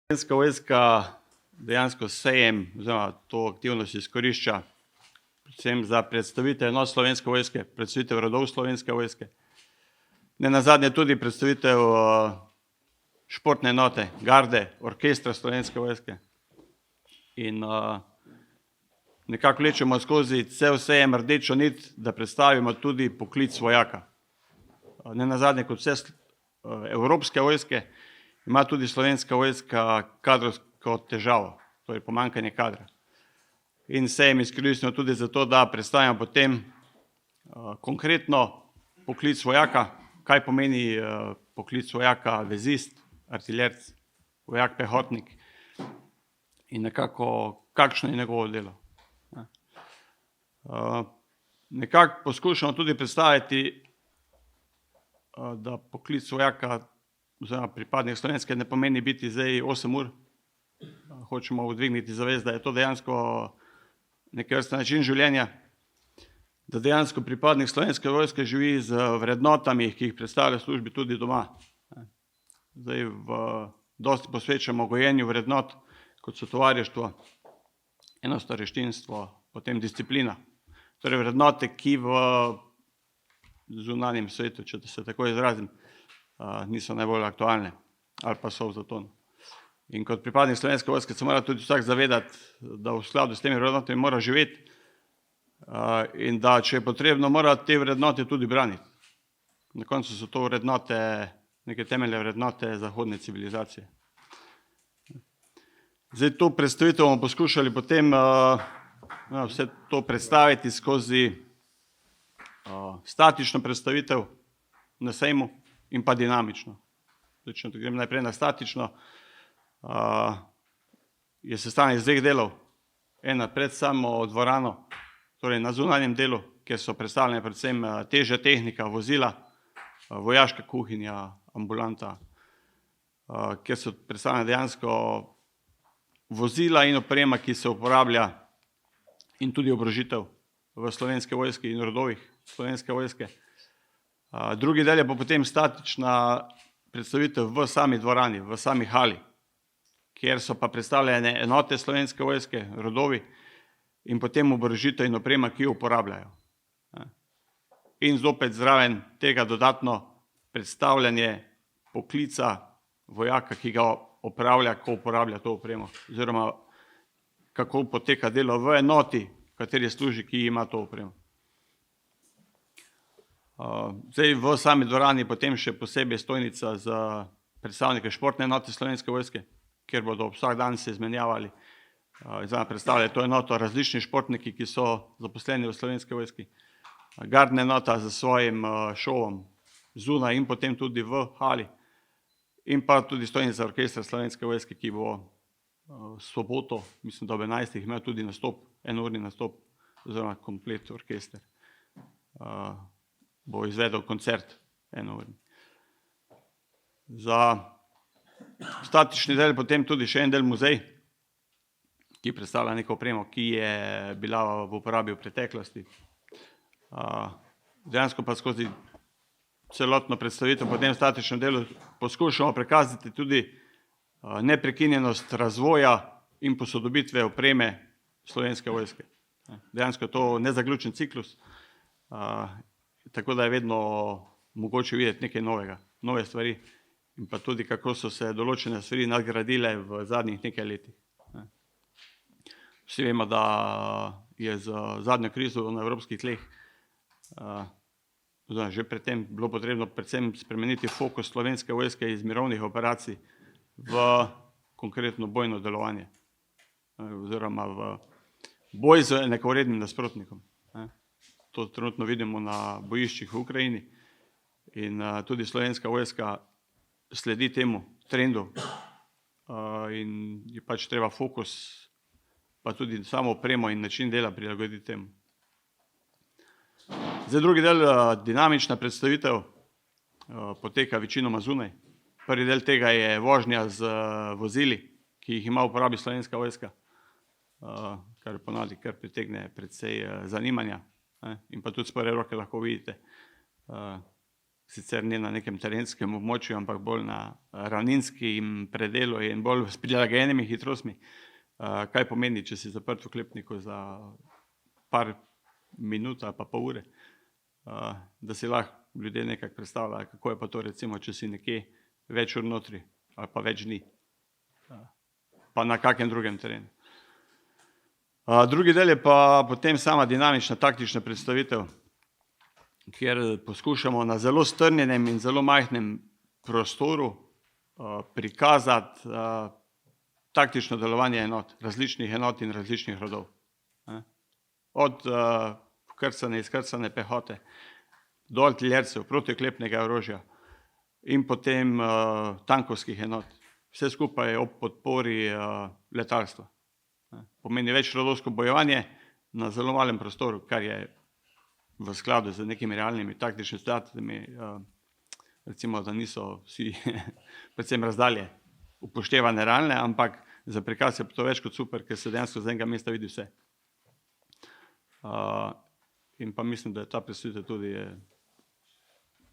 Slovenska vojska dejansko sejem oziroma to aktivnost izkorišča predvsem za predstavitev enot Slovenske vojske, predstavitev rodov Slovenske vojske. Nenazadnje tudi predstavitev športne enote, garde, orkestra Slovenske vojske. In nekako vlečemo skozi cel sejem rdečo nit, da predstavimo tudi poklic vojaka. Nenazadnje kot vse evropske vojske ima tudi Slovenska vojska kadrovsko težavo, torej pomanjkanje kadra. In sejem izkoristimo tudi zato, da predstavimo potem konkretno poklic vojaka, kaj pomeni poklic vojaka vezist, artiljerc, vojak pehotnik in nekako kakšno je njegovo delo. Nekako poskušamo tudi predstaviti, da poklic vojaka oziroma pripadnik slovenske ne pomeni biti zdaj 8 ur. Hočemo odvigniti zavest, da je to dejansko neke vrste način življenja, da dejansko pripadnik Slovenske vojske živi z vrednotami, ki jih predstavlja v službi tudi doma. Zdaj dosti posvečamo gojenju vrednot, kot so tovarištvo, enostareščinstvo, potem disciplina. Torej vrednote, ki v zunanjem svetu, če se tako izrazim, niso najbolj aktualne ali pa so v zatonu. In kot pripadnik Slovenske vojske se mora tudi vsak zavedati, da v skladu s temi vrednotami mora živeti in da, če je potrebno, mora te vrednote tudi braniti. Na koncu so to vrednote, neke temeljne vrednote zahodne civilizacije. Zdaj to predstavitev bomo poskušali potem vse to predstaviti skozi statično predstavitev na sejmu in pa dinamično. Zdaj, če grem najprej na statično, je sestavljen iz dveh delov. Ena pred samo dvorano, torej na zunanjem delu, kjer so predstavljene predvsem težja tehnika, vozila, vojaška kuhinja, ambulanta, kjer so predstavljene dejansko vozila in oprema, ki se uporablja in tudi oborožitev v Slovenske vojski in rodovih Slovenske vojske. Drugi del je pa potem statična predstavitev v sami dvorani, v sami hali, kjer so pa predstavljene enote Slovenske vojske, rodovi in potem oborožitev in oprema, ki jo uporabljajo. In zopet zraven tega dodatno predstavljanje poklica vojaka, ki ga opravlja, ko uporablja to opremo, oziroma kako poteka delo v enoti, v kateri služi, ki ima to opremo. Zdaj v sami dvorani potem še posebej stojnica za predstavnike športne enote Slovenske vojske, kjer bodo vsak dan se izmenjavali, predstavljali to enoto različni športniki, ki so zaposleni v Slovenske vojski. Gardna enota za svojim šovom zunaj in potem tudi v hali. In pa tudi stojnica orkestra Slovenske vojske, ki bo soboto, mislim, da ob 11. imel tudi nastop, enourni nastop, oziroma komplet orkester. Bo izvedel koncert enourni. Za statični del potem tudi še en del muzej, ki predstavlja neko opremo, ki je bila v uporabi v preteklosti. Dejansko pa skozi celotno predstavitev potem v statičnem delu poskušamo prikazati tudi neprekinjenost razvoja in posodobitve opreme Slovenske vojske. Dejansko je to nezaključen ciklus, tako da je vedno mogoče videti nekaj novega, nove stvari in pa tudi kako so se določene stvari nadgradile v zadnjih nekaj letih. Vsi vemo, da je z zadnjo krizo na evropskih tleh že pred tem bilo potrebno predvsem spremeniti fokus Slovenske vojske iz mirovnih operacij v konkretno bojno delovanje oziroma v boj z enakovrednim nasprotnikom. To trenutno vidimo na bojiščih v Ukrajini in tudi Slovenska vojska sledi temu trendu in je pač treba fokus pa tudi samo opremo in način dela prilagoditi temu. Zdaj drugi del, dinamična predstavitev, poteka večinoma zunaj. Prvi del tega je vožnja z vozili, ki jih ima v uporabi Slovenska vojska, kar ponavadi kar pritegne precej zanimanja in pa tudi s prve roke lahko vidite, sicer ne na nekem terenskem območju, ampak bolj na ravninskem predelu in bolj s prilagojenimi hitrostmi. Kaj pomeni, če si zaprt v oklepniku za par minut ali pa pol ure, da si lahko ljudje nekako predstavljajo, kako je pa to recimo, če si nekje več ur notri ali pa več dni, pa na kakem drugem terenu. Drugi del je pa potem sama dinamična taktična predstavitev, kjer poskušamo na zelo strnjenem in zelo majhnem prostoru prikazati taktično delovanje enot, različnih enot in različnih rodov. Od vkrcane, izkrcane pehote do artiljercev, protioklepnega orožja in potem tankovskih enot. Vse skupaj ob podpori letalstva. Pomeni večrodovsko bojevanje na zelo malem prostoru, kar je v skladu z nekimi realnimi taktičnimi situacijami, recimo, da niso vsi predvsem razdalje upoštevane realne, ampak za prikaz je to več kot super, ker se dejansko z enega mesta vidi vse. In pa mislim, da je ta predstavitev tudi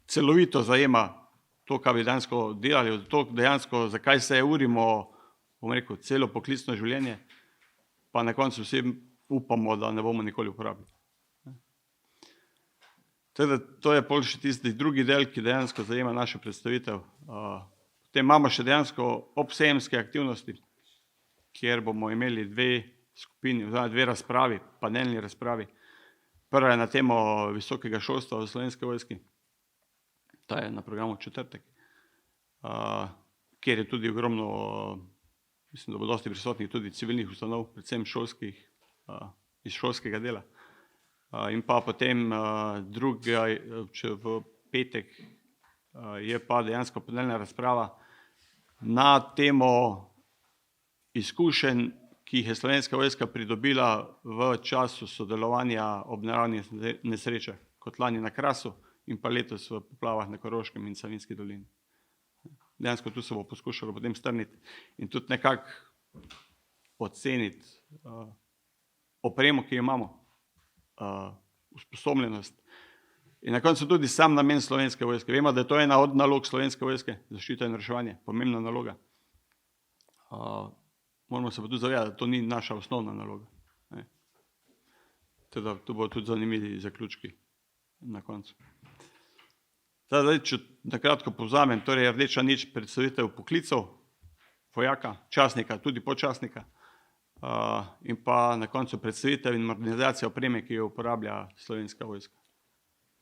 celovito zajema to, kar bi dejansko delali, to dejansko, zakaj se urimo, bom rekel, celo poklicno življenje, pa na koncu vsi upamo, da ne bomo nikoli uporabili. Teda, to je pol še tisti drugi del, ki dejansko zajema našo predstavitev. Potem imamo še dejansko obsejemske aktivnosti, kjer bomo imeli dve skupini, oziroma dve razpravi, panelni razpravi. Prva je na temo visokega šolstva v Slovenski vojski, ta je na programu četrtek, kjer je tudi ogromno, mislim, da bo dosti prisotnih tudi civilnih ustanov, predvsem šolskih, iz šolskega dela. In pa potem druga, če v petek, je pa dejansko panelna razprava na temo izkušenj, ki jih je Slovenska vojska pridobila v času sodelovanja ob naravnih nesrečah, kot lani na Krasu in pa letos v poplavah na Koroškem in Savinjski dolini. Dejansko tu se bo poskušalo potem strniti in tudi nekako oceniti opremo, ki jo imamo, usposobljenost in na koncu tudi sam namen Slovenske vojske. Vemo, da je to ena od nalog Slovenske vojske, zaščita in reševanje, pomembna naloga. Moramo se pa tudi zavedati, da to ni naša osnovna naloga. Teda, tu bodo tudi zanimivi zaključki na koncu. Zdaj, če na kratko povzamem, torej rdeča nič predstavitev poklicev, vojaka, častnika, tudi podčastnika, in pa na koncu predstavitev in modernizacija opreme, ki jo uporablja Slovenska vojska.